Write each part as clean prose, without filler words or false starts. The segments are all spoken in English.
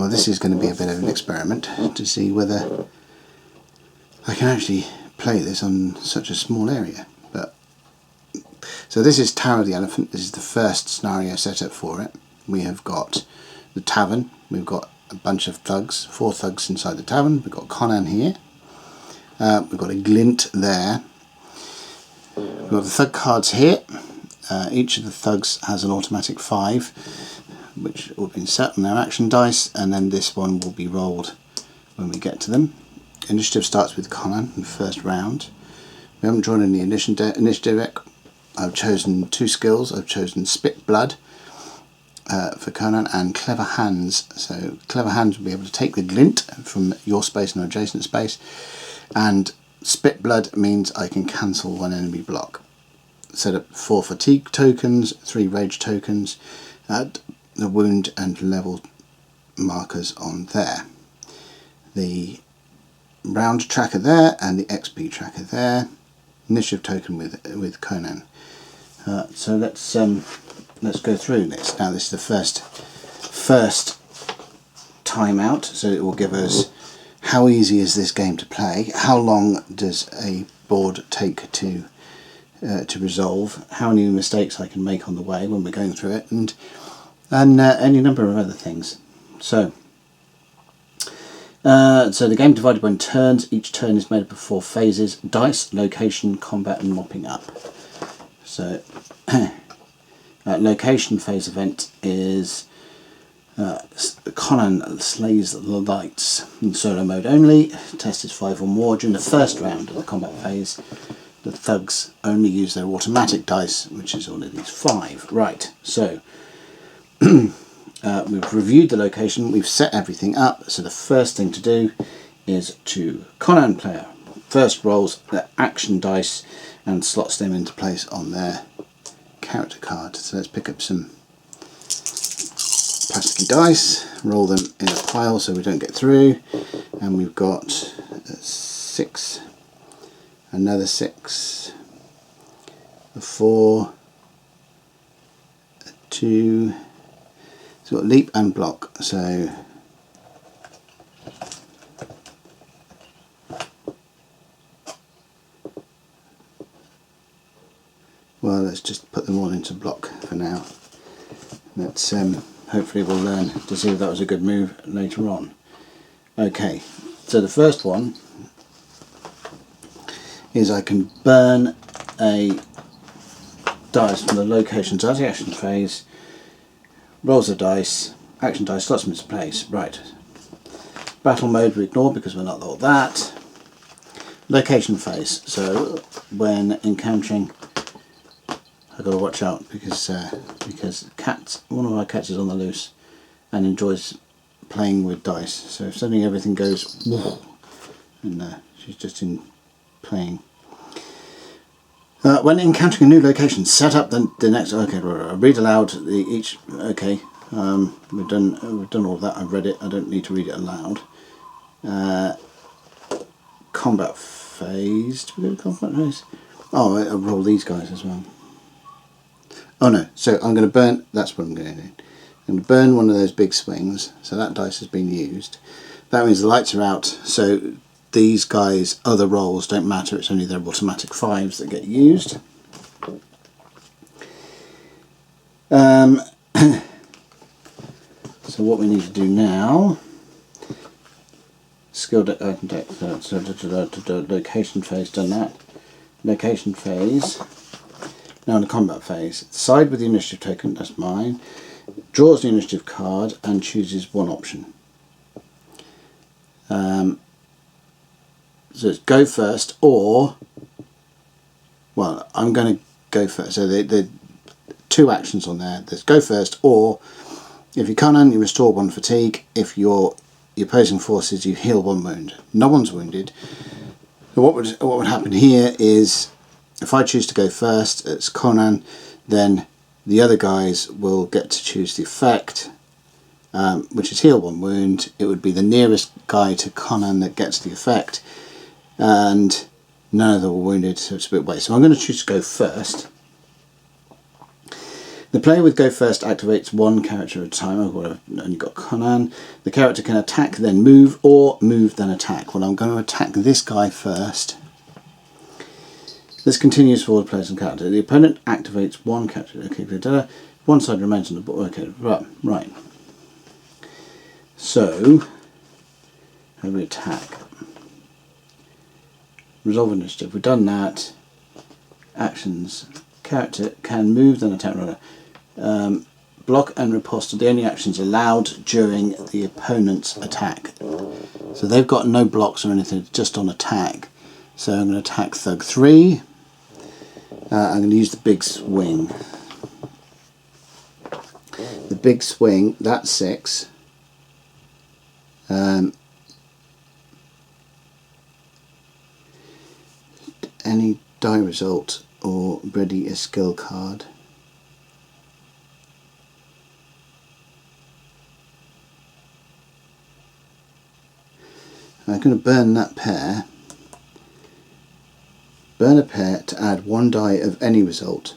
well, this is going to be a bit of an experiment to see whether I can actually play this on such a small area. But so this is Tower of the Elephant. This is the first scenario set up for it. We have got the tavern. We've got a bunch of thugs, 4 thugs inside the tavern. We've got Conan here. We've got a glint there. We've got the thug cards here. Each of the thugs has an automatic 5, which will be set on their action dice, and then this one will be rolled when we get to them. Initiative starts with Conan in the first round. We haven't drawn any initiative deck. I've chosen 2 skills. I've chosen Spit Blood for Conan and Clever Hands. So Clever Hands will be able to take the glint from your space and adjacent space, and Spit Blood means I can cancel 1 enemy block. Set up 4 fatigue tokens, 3 rage tokens, add the wound and level markers on there. The round tracker there and the XP tracker there. Initiative token with Conan. So let's go through this. Now this is the first time out, so it will give us how easy is this game to play, how long does a board take to resolve, how many mistakes I can make on the way when we're going through it, and any number of other things. So the game divided by turns. Each turn is made up of 4 phases: dice, location, combat and mopping up. So location phase event is Conan slays the lights in solo mode only. Test is 5 or more. During the first round of the combat phase, the thugs only use their automatic dice, which is all of these 5. Right, so we've reviewed the location, we've set everything up. So the first thing to do is to Conan player first rolls their action dice and slots them into place on their character card. So let's pick up some plasticky dice, roll them in a pile so we don't get through, and we've got 6, another 6, a 4, a 2, so we've got leap and block. So well, let's just put them all into block for now. Let's hopefully we'll learn to see if that was a good move later on. Okay, so the first one is I can burn a dice from the location to the action phase, rolls a dice, action dice, slots them into place. Right. Battle mode we ignore because we're not all that. Location phase. So when encountering, I've got to watch out because one of our cats is on the loose and enjoys playing with dice. So if suddenly everything goes and she's just in playing. When encountering a new location, set up the next. Okay, read aloud each. Okay, we've done all of that. I've read it. I don't need to read it aloud. Combat phase. Do we go to combat phase? Oh, I'll roll these guys as well. Oh no, so I'm going to burn, that's what I'm going to do. I'm going to burn one of those big swings, so that dice has been used. That means the lights are out, so these guys' other rolls don't matter, it's only their automatic 5s that get used. So what we need to do now, skill deck, so location phase, done that. Location phase. Now in the combat phase, side with the initiative token, that's mine, draws the initiative card and chooses one option. So it's go first or, well, I'm going to go first. So the 2 actions on there, there's go first or, if you're Conan you restore 1 fatigue, if you're the opposing forces you heal 1 wound. No one's wounded. So what would happen here is, if I choose to go first, it's Conan, then the other guys will get to choose the effect, which is heal 1 wound. It would be the nearest guy to Conan that gets the effect, and none of them were wounded, so it's a bit waste. So I'm going to choose to go first. The player with go first activates one character at a time. I've only got Conan. The character can attack, then move, or move, then attack. Well, I'm going to attack this guy first. This continues for all the players and character. The opponent activates one character. Okay, one side remains on the board. Okay, right. So, how do we attack? Resolve initiative. We've done that. Actions. Character can move, then attack. Block and riposte are the only actions allowed during the opponent's attack. So they've got no blocks or anything, just on attack. So I'm going to attack Thug 3. I'm going to use the big swing. The big swing, that's 6. Any die result or ready a skill card. I'm going to burn that pair. Burn a pair to add 1 die of any result.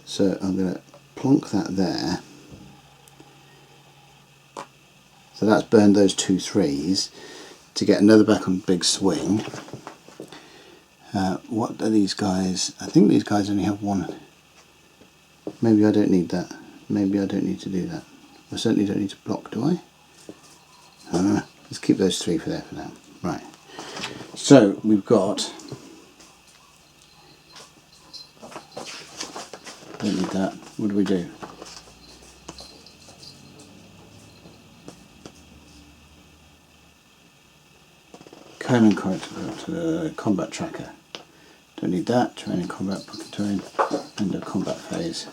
So I'm going to plonk that there. So that's burned those 2 3s to get another back on big swing. What are these guys? I think these guys only have 1. Maybe I don't need that. Maybe I don't need to do that. I certainly don't need to block, do I? Let's keep those 3 for there for now. Right. So we've got. Don't need that. What do we do? Conan combat tracker. Don't need that. Training combat, terrain, end of combat phase.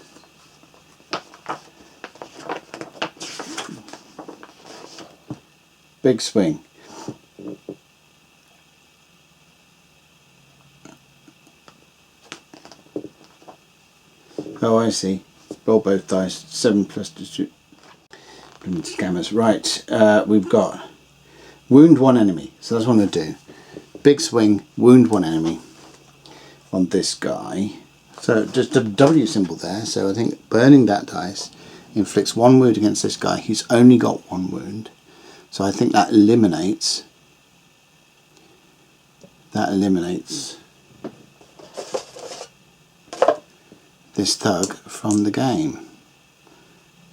Big swing. Oh, I see. Roll both dice. 7 plus scammers. Right. We've got wound 1 enemy. So that's what I'm going to do. Big swing. Wound 1 enemy on this guy. So just a W symbol there. So I think burning that dice inflicts 1 wound against this guy. He's only got 1 wound. So I think that eliminates. This thug from the game.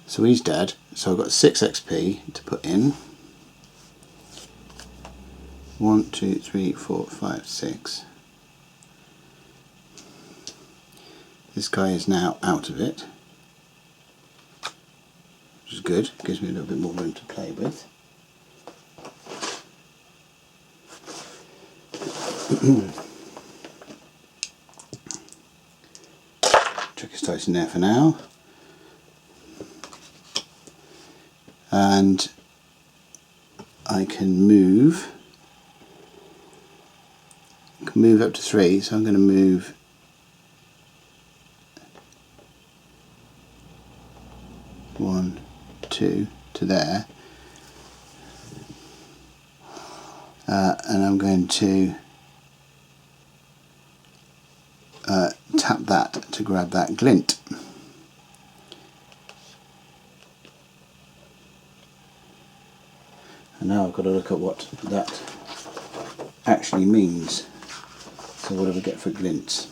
So he's dead. So I've got 6 XP to put in. 1, 2, 3, 4, 5, 6. This guy is now out of it, which is good. Gives me a little bit more room to play with. Chuck his dice in there for now. And I can move. Up to 3, so I'm going to move 1, 2 to there, and I'm going to tap that to grab that glint. And now I've got to look at what that actually means. So what do we get for glints?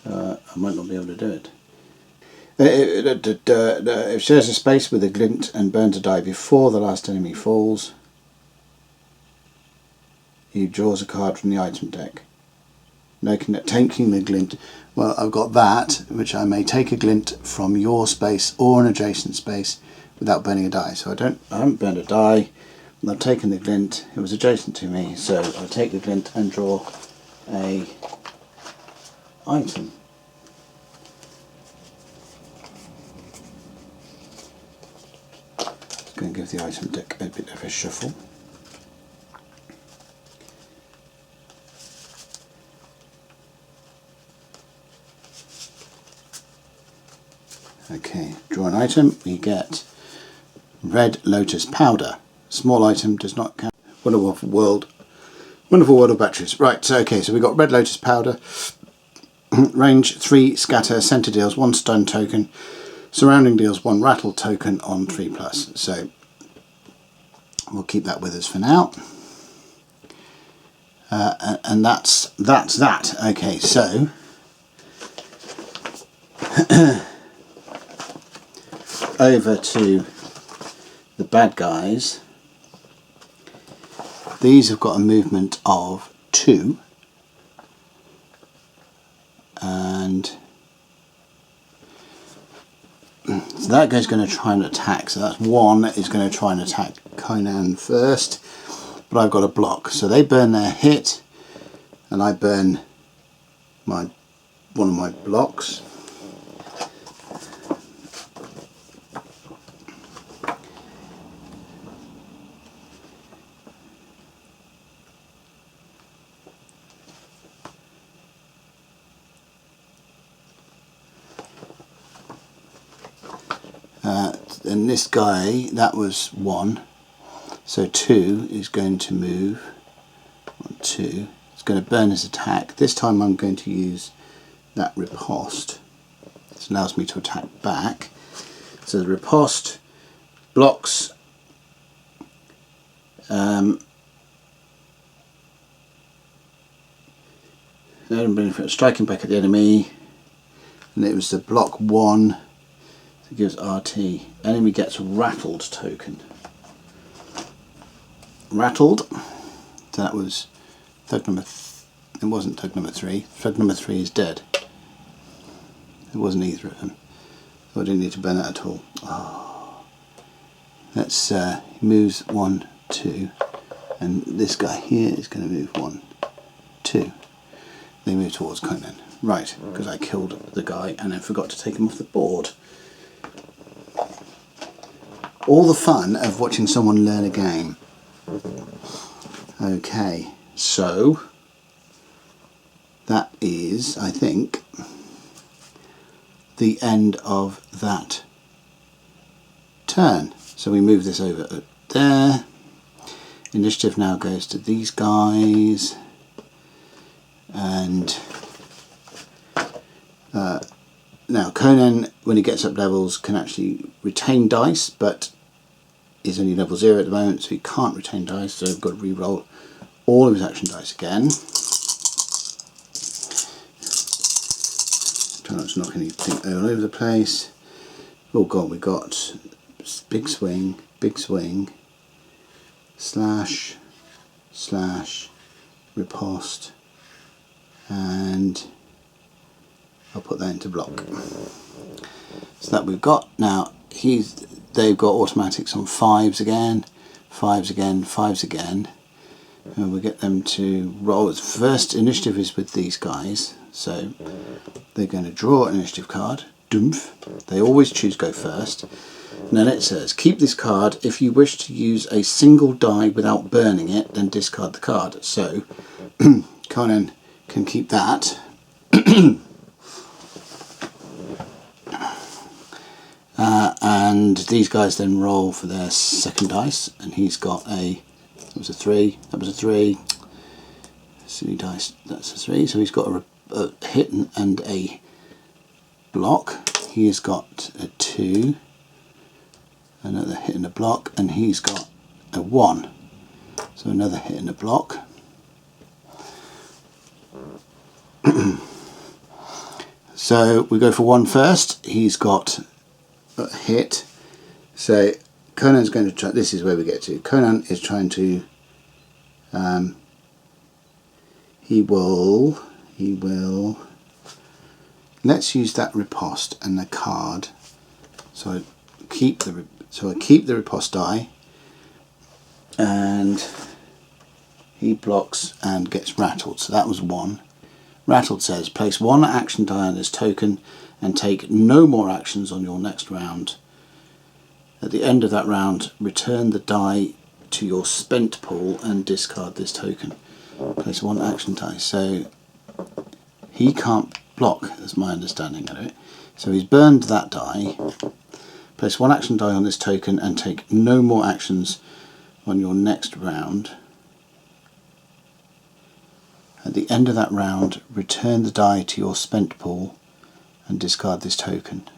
I might not be able to do it. It shares a space with a glint and burns a die before the last enemy falls. He draws a card from the item deck. No, taking the glint. Well, I've got that, which I may take a glint from your space or an adjacent space without burning a die. So I haven't burned a die. I've taken the glint. It was adjacent to me, so I'll take the glint and draw a item. Just going to give the item deck a bit of a shuffle. Okay, draw an item. We get Red Lotus Powder. Small item, does not count. Wonderful World Wonderful world of batteries. Right, so okay, so we've got Red Lotus powder, range 3 scatter, centre deals 1 stun token, surrounding deals 1 rattle token on 3+. So we'll keep that with us for now. And that's that. Okay, so over to the bad guys. These have got a movement of 2, and so that guy's going to try and attack. So that's 1 is going to try and attack Conan first, but I've got a block. So they burn their hit, and I burn one of my blocks. And this guy, that was 1, so 2 is going to move. 1, 2. It's going to burn his attack. This time I'm going to use that riposte. This allows me to attack back. So the riposte blocks striking back at the enemy, and it was the block 1. It gives RT. Enemy gets rattled token. Rattled. So that was thug number. It wasn't thug number 3. Thug number 3 is dead. It wasn't either of them. So I didn't need to burn that at all. Oh. Let's moves 1, 2, and this guy here is going to move 1, 2. They move towards Conan. Right, because I killed the guy and then forgot to take him off the board. All the fun of watching someone learn a game. Okay, so that is, I think, the end of that turn. So we move this over there. Initiative now goes to these guys, and now Conan, when he gets up levels, can actually retain dice, but is only level 0 at the moment, so he can't retain dice, so I've got to re-roll all of his action dice again. Try not to knock anything all over the place. Oh god, we got big swing, slash, riposte, and I'll put that into block. So that we've got. Now they've got automatics on 5s again, 5s again, 5s again, and we'll get them to roll. First initiative is with these guys, so they're going to draw an initiative card. Doomph. They always choose go first. And then it says, keep this card. If you wish to use a single die without burning it, then discard the card. So Conan can keep that. And these guys then roll for their second dice, and he's got that was a 3, silly dice, that's a 3, so he's got a hit and a block. He has got a 2, another hit and a block, and he's got a 1, so another hit and a block. So we go for 1 first. He's got a hit, so Conan's going to try. This is where we get to. Conan is trying to he will let's use that riposte and the card. So I keep the riposte die, and he blocks and gets rattled. So that was 1. Rattled says place 1 action die on this token and take no more actions on your next round. At the end of that round, return the die to your spent pool and discard this token. Place 1 action die. So he can't block, is my understanding of it. So he's burned that die. Place 1 action die on this token and take no more actions on your next round. At the end of that round, return the die to your spent pool and discard this token.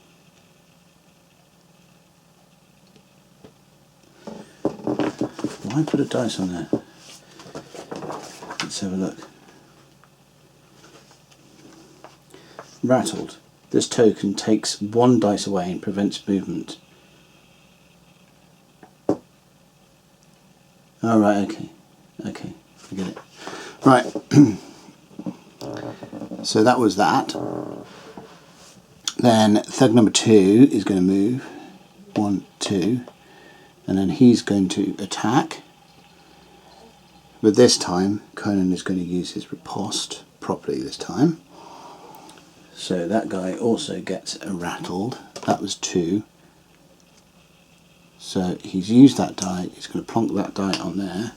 Why put a dice on there? Let's have a look. Rattled. This token takes 1 dice away and prevents movement. Oh, right, okay. Okay, I get it. Right. So that was that. Then thug number 2 is going to move. 1, 2. And then he's going to attack. But this time, Conan is going to use his riposte properly this time. So that guy also gets rattled. That was 2. So he's used that die. He's going to plonk that die on there.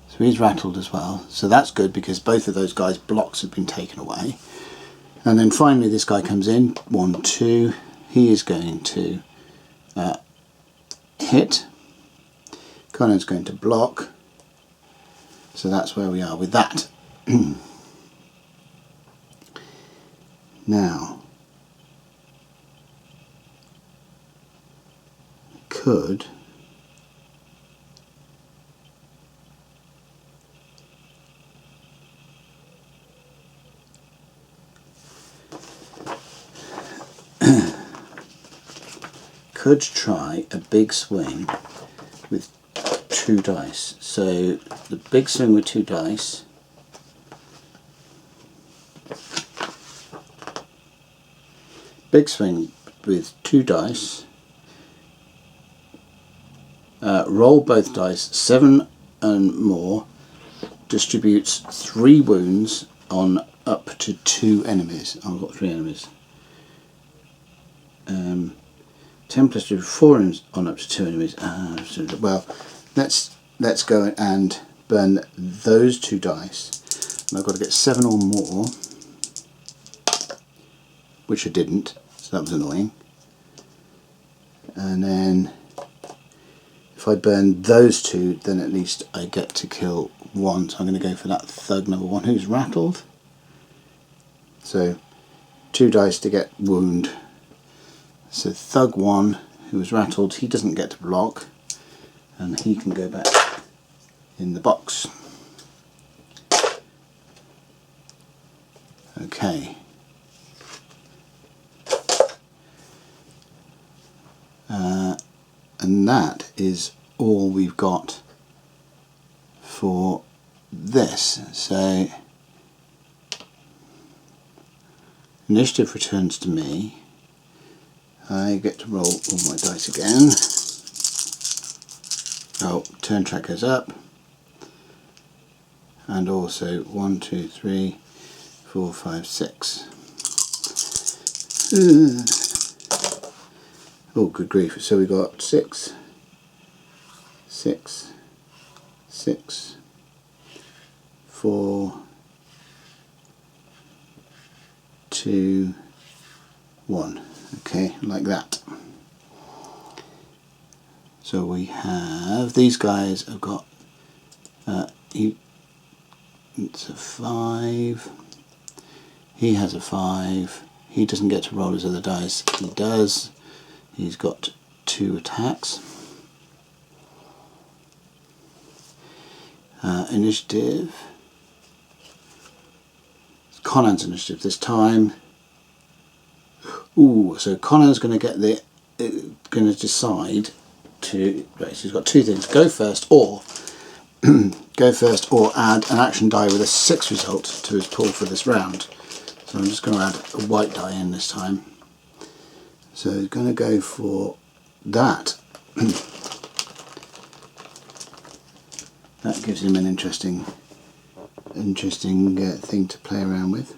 So he's rattled as well. So that's good because both of those guys' blocks have been taken away. And then finally this guy comes in. 1, 2. He is going to hit. Conan's going to block. So that's where we are with that. Now, could try a big swing with 2 dice. So the big swing with 2 dice roll both dice 7 and more, distributes 3 wounds on up to 2 enemies. I've got 3 enemies. 10 plus 2, 4 on up to 2 enemies. Well, let's go and burn those 2 dice. And I've got to get 7 or more, which I didn't, so that was annoying. And then if I burn those 2, then at least I get to kill 1. So I'm going to go for that thug number 1 who's rattled. So 2 dice to get wound. So thug 1 who was rattled, he doesn't get to block, and he can go back in the box. Okay. And that is all we've got for this. So initiative returns to me. I get to roll all my dice again. Oh, turn track goes up. And also 1, 2, 3, 4, 5, 6. Oh, good grief. So we got 6, 6, 6, 4, 2, 1. Okay, like that. So we have, these guys have got, it's a 5, he has a 5, he doesn't get to roll his other dice, he does, he's got 2 attacks. Initiative, Conan's initiative this time. Ooh, so Conan's going to get going to decide to, right, so he's got 2 things, go first or add an action die with a 6 result to his pool for this round. So I'm just going to add a white die in this time. So he's going to go for that. That gives him an interesting thing to play around with.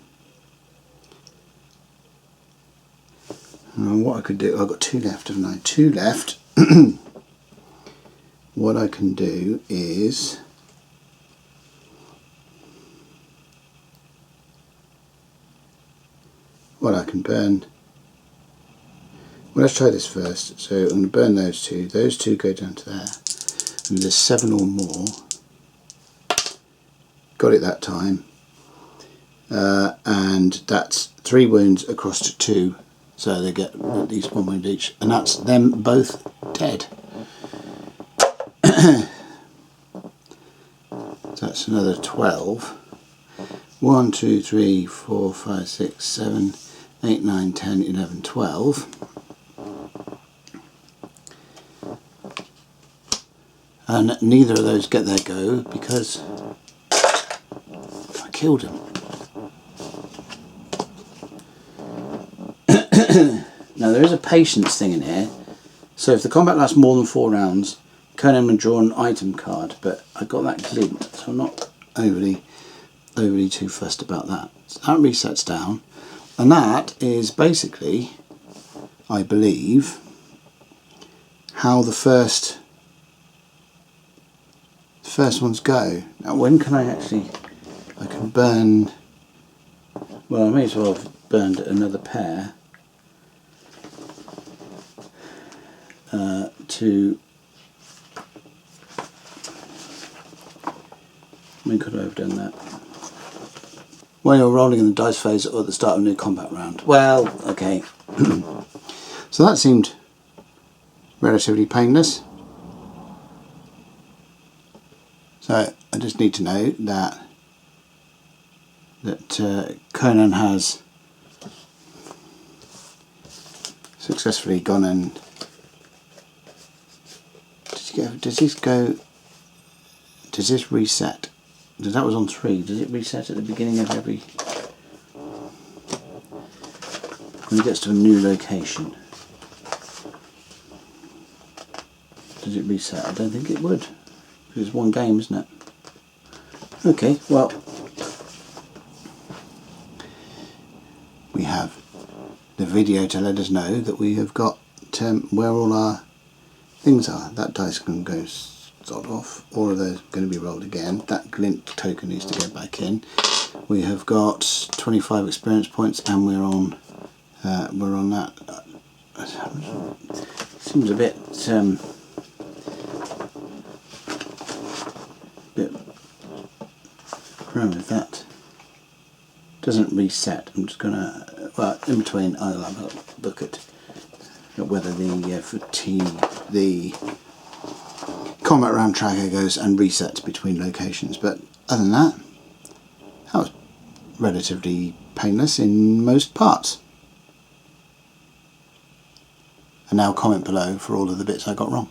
What I could do, I've got 2 left, haven't I? 2 left. What I can do is I can burn. Well, let's try this first. So I'm going to burn those 2. Those 2 go down to there. and there's 7 or more. Got it that time. And that's 3 wounds across to 2, so they get at least 1 wound each, and that's them both dead. So that's another 12. 1, 2, 3, 4, 5, 6, 7, 8, 9, 10, 11, 12. And neither of those get their go because I killed him. Now there is a patience thing in here, so if the combat lasts more than 4 rounds, Conan will draw an item card, but I got that glint, so I'm not overly too fussed about that. So that resets down, and that is basically, I believe, how the first ones go. Now when can I actually, I can burn, well I may as well have burned another pair to, when could I have done that? When you're rolling in the dice phase or at the start of a new combat round. Well, okay. So that seemed relatively painless. So I just need to know that Conan has successfully gone and does this reset? That was on 3. Does it reset at the beginning of every, when it gets to a new location? Does it reset? I don't think it would. It's one game, isn't it? Okay, well, we have the video to let us know that we have got where all our things are. That dice can go sod off. All of those are going to be rolled again. That glint token needs to go back in. We have got 25 experience points, and we're on that. Seems a bit wrong with that. Doesn't reset. I'm just gonna, well, in between I'll have a look at whether the fatigue, the combat round tracker goes and resets between locations, but other than that was relatively painless in most parts. And now comment below for all of the bits I got wrong.